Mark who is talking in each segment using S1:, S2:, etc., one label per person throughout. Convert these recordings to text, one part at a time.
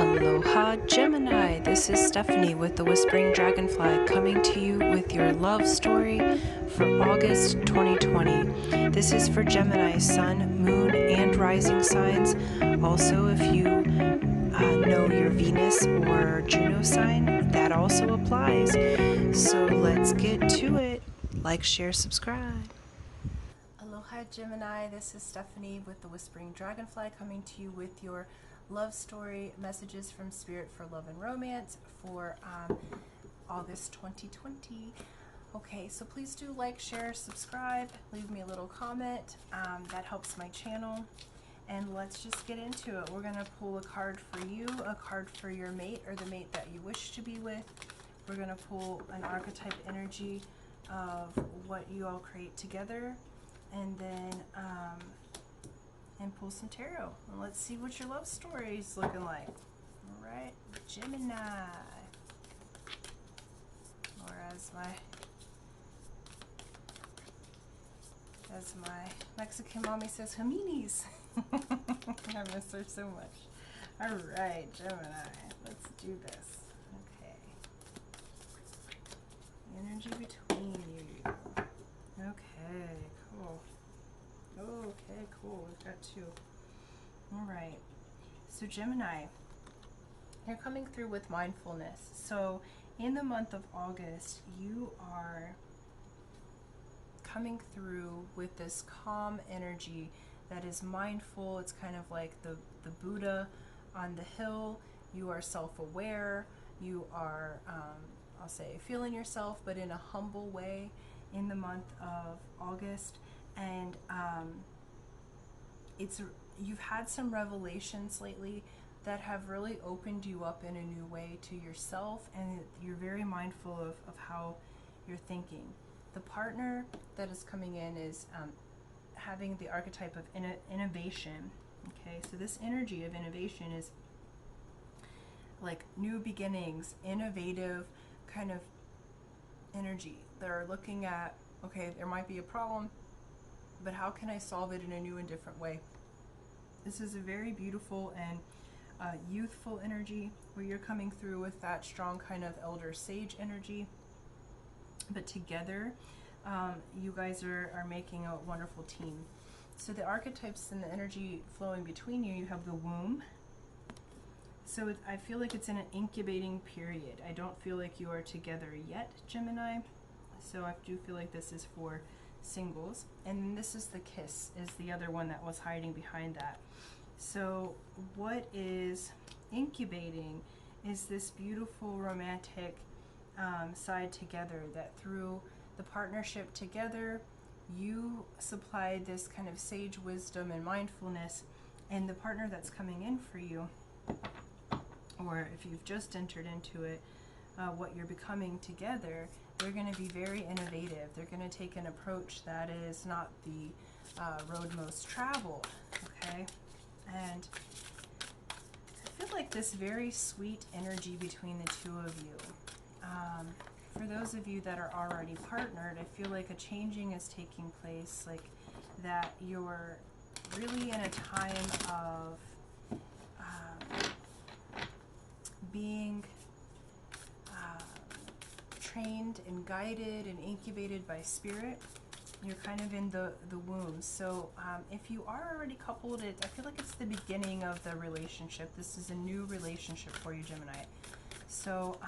S1: Aloha Gemini, this is Stephanie with the Whispering Dragonfly coming to you with your love story for August 2020. This is for Gemini, Sun, Moon, and Rising signs. Also, if you know your Venus or Juno sign, that also applies. So let's get to it. Like, share, subscribe. Aloha Gemini, this is Stephanie with the Whispering Dragonfly coming to you with your love story messages from Spirit for love and romance for August 2020. Okay, so please do like, share, subscribe, leave me a little comment. That helps my channel. And let's just get into it. We're going to pull a card for you, a card for your mate or the mate that you wish to be with. We're going to pull an archetype energy of what you all create together. And then and pull some tarot, and let's see what your love story is looking like. All right, Gemini, or as my Mexican mommy says, Jaminis. I miss her so much. All right, Gemini, let's do this. Okay, energy between you. Okay, cool. Okay, cool. We've got two. All right. So Gemini, you're coming through with mindfulness. So in the month of August, you are coming through with this calm energy that is mindful. It's kind of like the Buddha on the hill. You are self-aware. You are, I'll say, feeling yourself, but in a humble way in the month of August. And you've had some revelations lately that have really opened you up in a new way to yourself, and you're very mindful of how you're thinking. The partner that is coming in is having the archetype of innovation. Okay, so this energy of innovation is like new beginnings, innovative kind of energy. They're looking at, okay, there might be a problem, but how can I solve it in a new and different way? This is a very beautiful and youthful energy where you're coming through with that strong kind of elder sage energy. But together, you guys are making a wonderful team. So the archetypes and the energy flowing between you, you have the womb. So I feel like it's in an incubating period. I don't feel like you are together yet, Gemini. So I do feel like this is for singles. And this is the kiss, is the other one that was hiding behind that. So what is incubating is this beautiful romantic side together, that through the partnership together, you supplied this kind of sage wisdom and mindfulness, and the partner that's coming in for you, or if you've just entered into it, what you're becoming together, they're going to be very innovative. They're going to take an approach that is not the road most traveled, okay? And I feel like this very sweet energy between the two of you. For those of you that are already partnered, I feel like a changing is taking place, like that you're really in a time of being trained and guided and incubated by spirit. You're kind of in the womb. So if you are already coupled, I feel like it's the beginning of the relationship. This is a new relationship for you, Gemini. So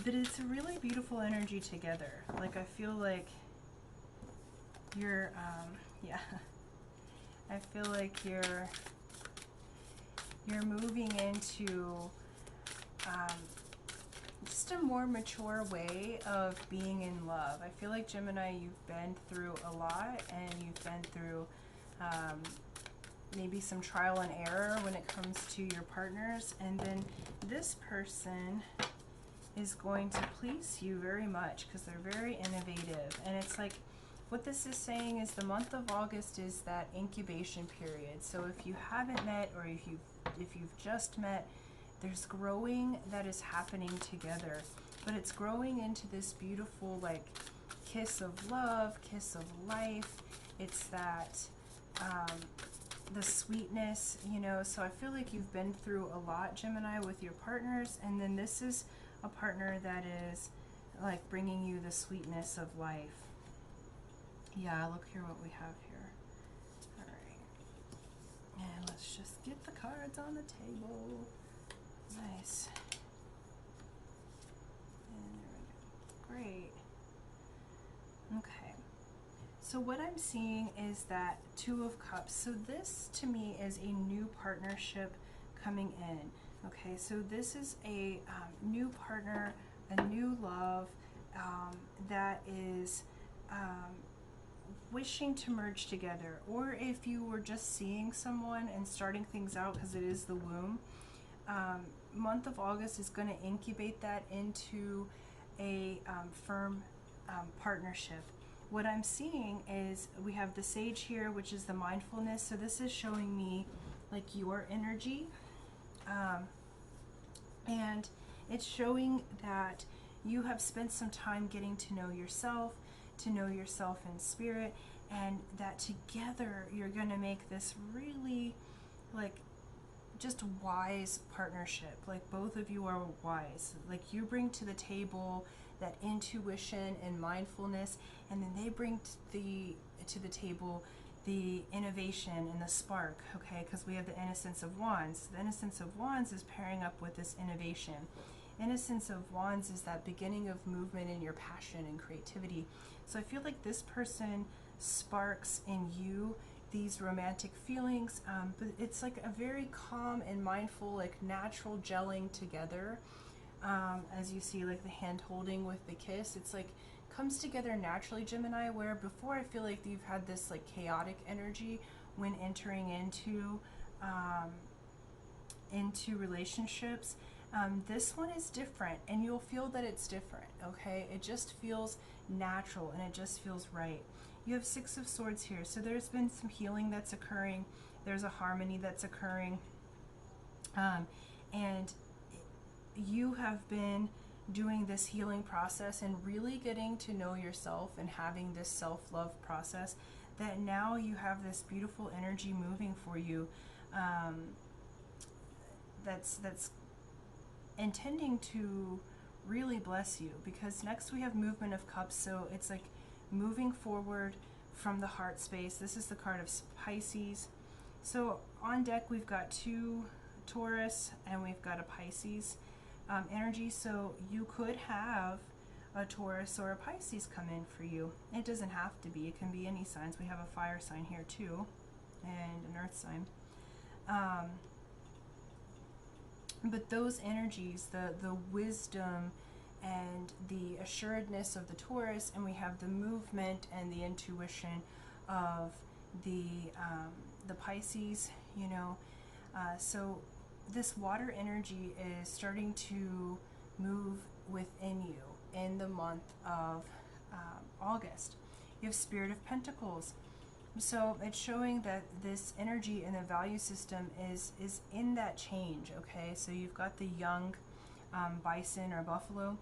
S1: but it's a really beautiful energy together. Like, I feel like you're yeah, I feel like you're moving into just a more mature way of being in love. I feel like, Gemini, you've been through a lot, and you've been through maybe some trial and error when it comes to your partners, and then this person is going to please you very much because they're very innovative. And it's like, what this is saying is the month of August is that incubation period. So if you haven't met, or if you've just met, there's growing that is happening together, but it's growing into this beautiful, like, kiss of love, kiss of life. It's that the sweetness, you know, so I feel like you've been through a lot, Gemini, with your partners, and then this is a partner that is like bringing you the sweetness of life. Yeah, look here what we have here. All right, and let's just get the cards on the table. Nice. And there we go. Great. Okay. So what I'm seeing is that Two of Cups. So this to me is a new partnership coming in. Okay, so this is a new partner, a new love that is wishing to merge together. Or if you were just seeing someone and starting things out, because it is the womb, month of August is going to incubate that into a firm partnership. What I'm seeing is we have the Sage here, which is the mindfulness. So this is showing me like your energy. And it's showing that you have spent some time getting to know yourself in spirit, and that together you're going to make this really like just wise partnership. Like both of you are wise. Like you bring to the table that intuition and mindfulness, and then they bring to the table the innovation and the spark, okay? Because we have the Innocence of Wands. The Innocence of Wands is pairing up with this innovation. Innocence of Wands is that beginning of movement in your passion and creativity. So I feel like this person sparks in you these romantic feelings, but it's like a very calm and mindful, like natural gelling together. As you see, like the hand holding with the kiss, it's like comes together naturally, Gemini, where before I feel like you've had this like chaotic energy when entering into relationships. This one is different, and you'll feel that it's different, okay? It just feels natural, and it just feels right. You have Six of Swords here, so there's been some healing that's occurring. There's a harmony that's occurring. And you have been doing this healing process and really getting to know yourself and having this self-love process, that now you have this beautiful energy moving for you, that's intending to really bless you. Because next we have Movement of Cups, so it's like moving forward from the heart space. This is the card of Pisces. So on deck we've got two Taurus and we've got a Pisces energy, so you could have a Taurus or a Pisces come in for you. It doesn't have to be, it can be any signs. We have a fire sign here too, and an earth sign. But those energies, the wisdom and the assuredness of the Taurus, and we have the movement and the intuition of the Pisces, you know. So this water energy is starting to move within you in the month of August. You have Spirit of Pentacles. So it's showing that this energy in the value system is in that change, okay? So you've got the young bison or buffalo.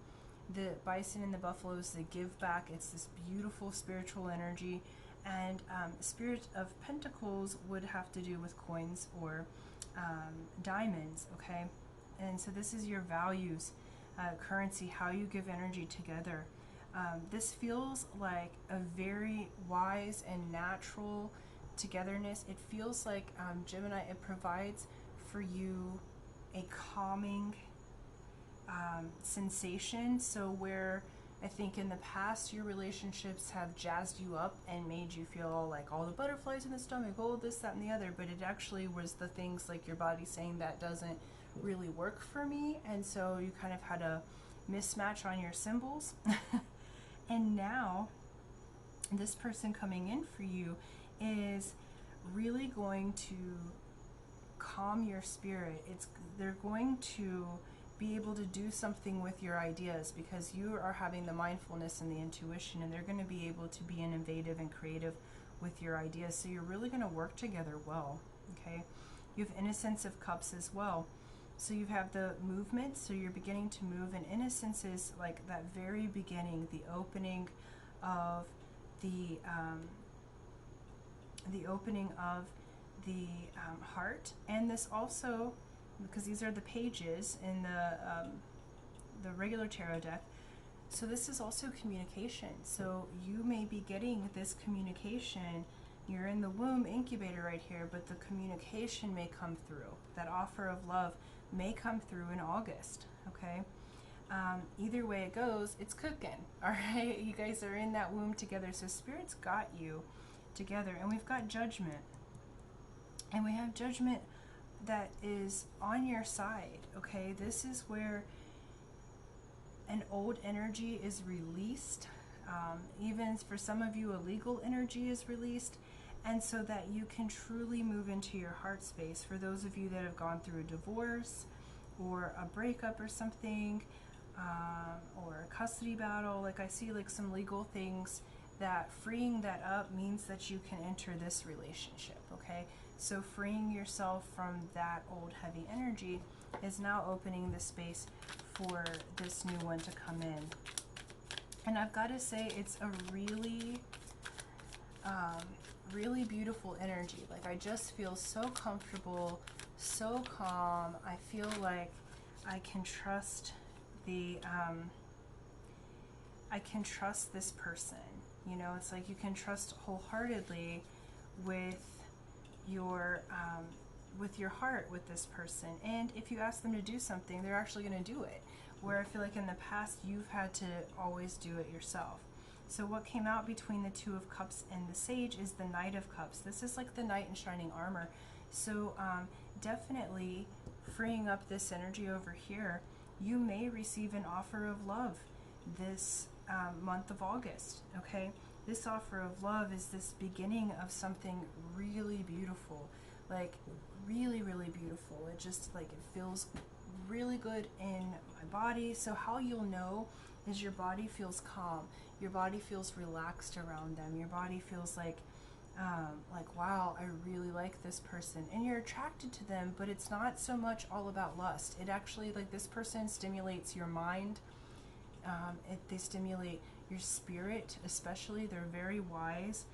S1: The bison and the buffalo is the give back. It's this beautiful spiritual energy. And Spirit of Pentacles would have to do with coins or diamonds, okay? And so this is your values, currency, how you give energy together. This feels like a very wise and natural togetherness. It feels like, Gemini, it provides for you a calming sensation. So where I think in the past your relationships have jazzed you up and made you feel all like all the butterflies in the stomach, oh this, that, and the other, but it actually was the things like your body saying that doesn't really work for me, and so you kind of had a mismatch on your symbols. And now this person coming in for you is really going to calm your spirit. They're going to be able to do something with your ideas because you are having the mindfulness and the intuition, and they're going to be able to be innovative and creative with your ideas. So you're really going to work together well, okay? You have Innocence of Cups as well. So you have the movement, so you're beginning to move, and innocence is like that very beginning, the opening of the the heart, and this also, because these are the pages in the regular tarot deck, so this is also communication. So you may be getting this communication. You're in the womb incubator right here, but the communication may come through. That offer of love may come through in August, okay? Either way it goes, it's cooking, all right? You guys are in that womb together, so Spirit's got you together. And we've got judgment. And we have judgment that is on your side, okay? This is where an old energy is released. Even for some of you, illegal energy is released. And so that you can truly move into your heart space. For those of you that have gone through a divorce or a breakup or something, or a custody battle, like I see like some legal things, that freeing that up means that you can enter this relationship, okay? So freeing yourself from that old heavy energy is now opening the space for this new one to come in. And I've got to say, it's a really, really beautiful energy. Like, I just feel so comfortable, so calm. I feel like I can trust I can trust this person. You know, it's like you can trust wholeheartedly with your heart with this person. And if you ask them to do something, they're actually going to do it. Where I feel like in the past, you've had to always do it yourself. So what came out between the Two of Cups and the Sage is the Knight of Cups. This is like the knight in shining armor. So definitely freeing up this energy over here, you may receive an offer of love this month of August, okay? This offer of love is this beginning of something really beautiful, like really, really beautiful. It just like, it feels really good in my body. So how you'll know is your body feels calm. Your body feels relaxed around them. Your body feels like, wow, I really like this person. And you're attracted to them, but it's not so much all about lust. It actually, like, this person stimulates your mind. They stimulate your spirit, especially. They're very wise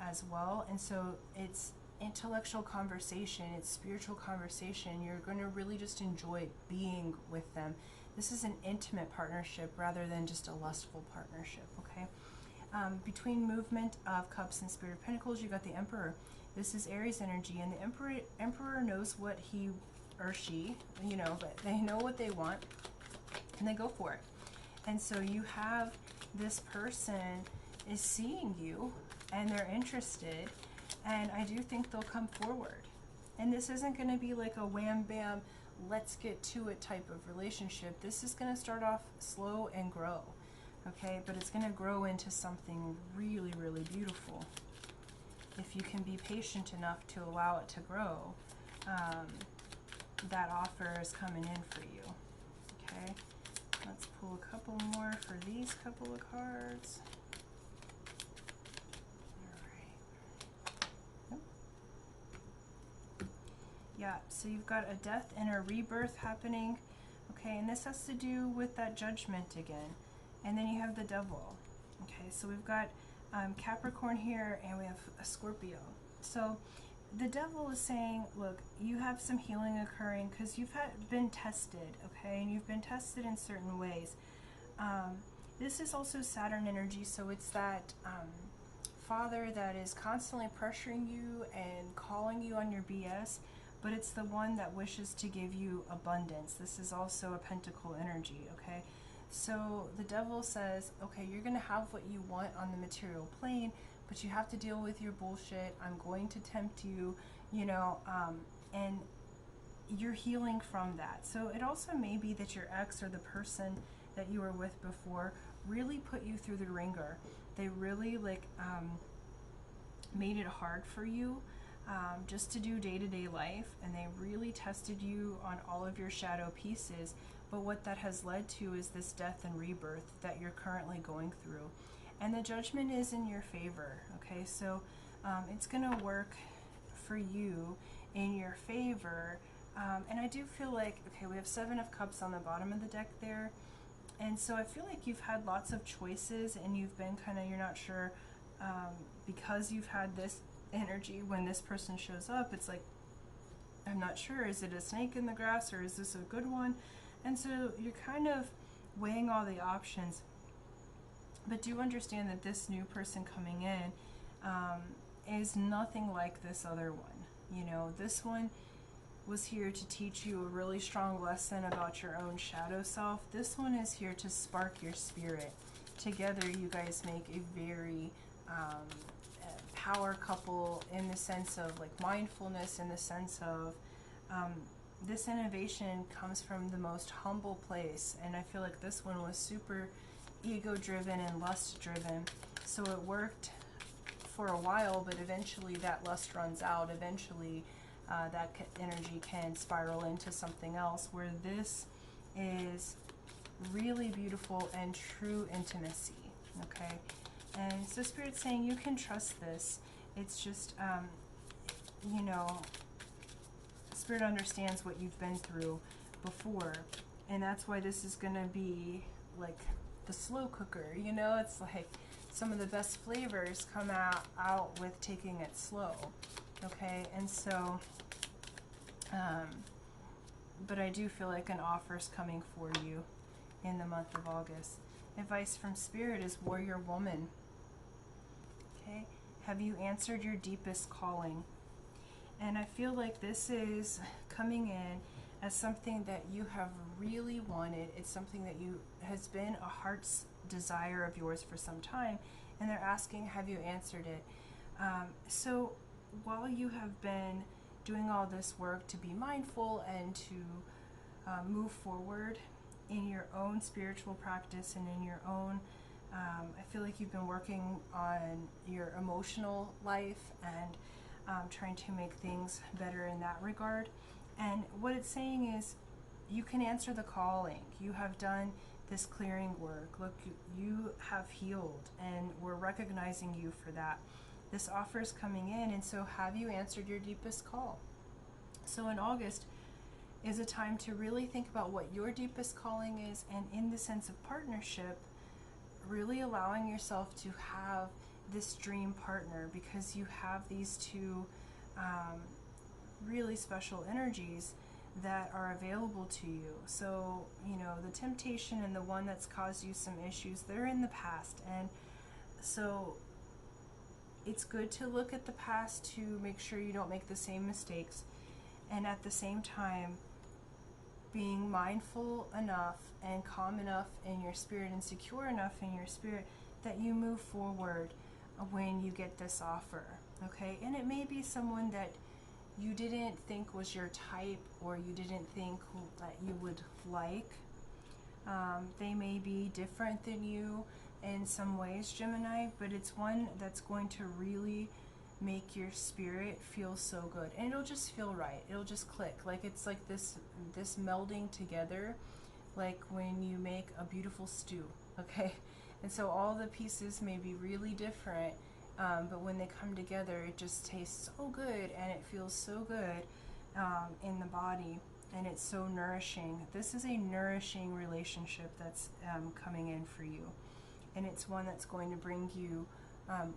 S1: as well. And so it's intellectual conversation, it's spiritual conversation. You're going to really just enjoy being with them. This is an intimate partnership rather than just a lustful partnership, okay? Between movement of Cups and Spirit of Pentacles, you got the Emperor. This is Aries energy, and the Emperor knows what he or she, you know, but they know what they want, and they go for it. And so you have this person is seeing you, and they're interested, and I do think they'll come forward. And this isn't going to be like a wham bam, let's get to it type of relationship. This is going to start off slow and grow, okay? But it's going to grow into something really, really beautiful. If you can be patient enough to allow it to grow, that offer is coming in for you, okay? Let's pull a couple more for these couple of cards. Yeah, so you've got a death and a rebirth happening, okay, and this has to do with that judgment again. And then you have the Devil, okay, so we've got Capricorn here, and we have a Scorpio. So the Devil is saying, look, you have some healing occurring because you've been tested, okay, and you've been tested in certain ways. This is also Saturn energy, so it's that father that is constantly pressuring you and calling you on your BS, but it's the one that wishes to give you abundance. This is also a Pentacle energy, okay? So the Devil says, okay, you're going to have what you want on the material plane, but you have to deal with your bullshit. I'm going to tempt you, you know, and you're healing from that. So it also may be that your ex or the person that you were with before really put you through the ringer. They really, like, made it hard for you. Just to do day-to-day life, and they really tested you on all of your shadow pieces. But what that has led to is this death and rebirth that you're currently going through, and the judgment is in your favor, okay? So it's gonna work for you in your favor, and I do feel like, okay, we have Seven of Cups on the bottom of the deck there, and so I feel like you've had lots of choices, and you've been kind of, you're not sure, because you've had this energy when this person shows up. It's like, I'm not sure, is it a snake in the grass or is this a good one? And so you're kind of weighing all the options. But do understand that this new person coming in is nothing like this other one. You know, this one was here to teach you a really strong lesson about your own shadow self. This one is here to spark your spirit. Together you guys make a very power couple in the sense of like mindfulness, in the sense of this innovation comes from the most humble place. And I feel like this one was super ego driven and lust driven. So it worked for a while, but eventually that lust runs out. Eventually that energy can spiral into something else, where this is really beautiful and true intimacy. Okay, and so Spirit's saying you can trust this. It's just you know, Spirit understands what you've been through before, and that's why this is going to be like the slow cooker. You know, it's like some of the best flavors come out with taking it slow. Okay, and so but I do feel like an offer's coming for you in the month of August. Advice from Spirit is warrior woman. Okay, have you answered your deepest calling? And I feel like this is coming in as something that you have really wanted. It's something that has been a heart's desire of yours for some time, and they're asking, have you answered it? So while you have been doing all this work to be mindful and to move forward in your own spiritual practice and in your own, I feel like you've been working on your emotional life and trying to make things better in that regard. And what it's saying is you can answer the calling. You have done this clearing work. Look, you have healed, and we're recognizing you for that. This offer is coming in, and so have you answered your deepest call? So in August is a time to really think about what your deepest calling is, and in the sense of partnership, really allowing yourself to have this dream partner, because you have these two really special energies that are available to you. So, you know, the temptation and the one that's caused you some issues, they're in the past. And so it's good to look at the past to make sure you don't make the same mistakes. And at the same time, being mindful enough and calm enough in your spirit and secure enough in your spirit that you move forward when you get this offer. Okay? And it may be someone that you didn't think was your type, or you didn't think that you would like. They may be different than you in some ways, Gemini, but it's one that's going to really make your spirit feel so good, and it'll just feel right. It'll just click. Like it's like this melding together, like when you make a beautiful stew. Okay, and so all the pieces may be really different, but when they come together, it just tastes so good, and it feels so good in the body, and it's so nourishing. This is a nourishing relationship that's coming in for you, and it's one that's going to bring you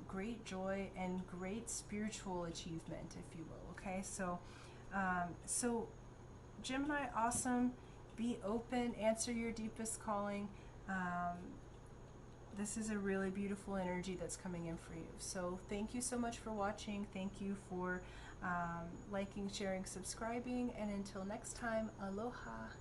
S1: great joy and great spiritual achievement, if you will. Okay, so so Gemini, awesome. Be open, answer your deepest calling. This is a really beautiful energy that's coming in for you. So thank you so much for watching. Thank you for liking, sharing, subscribing, and until next time, aloha.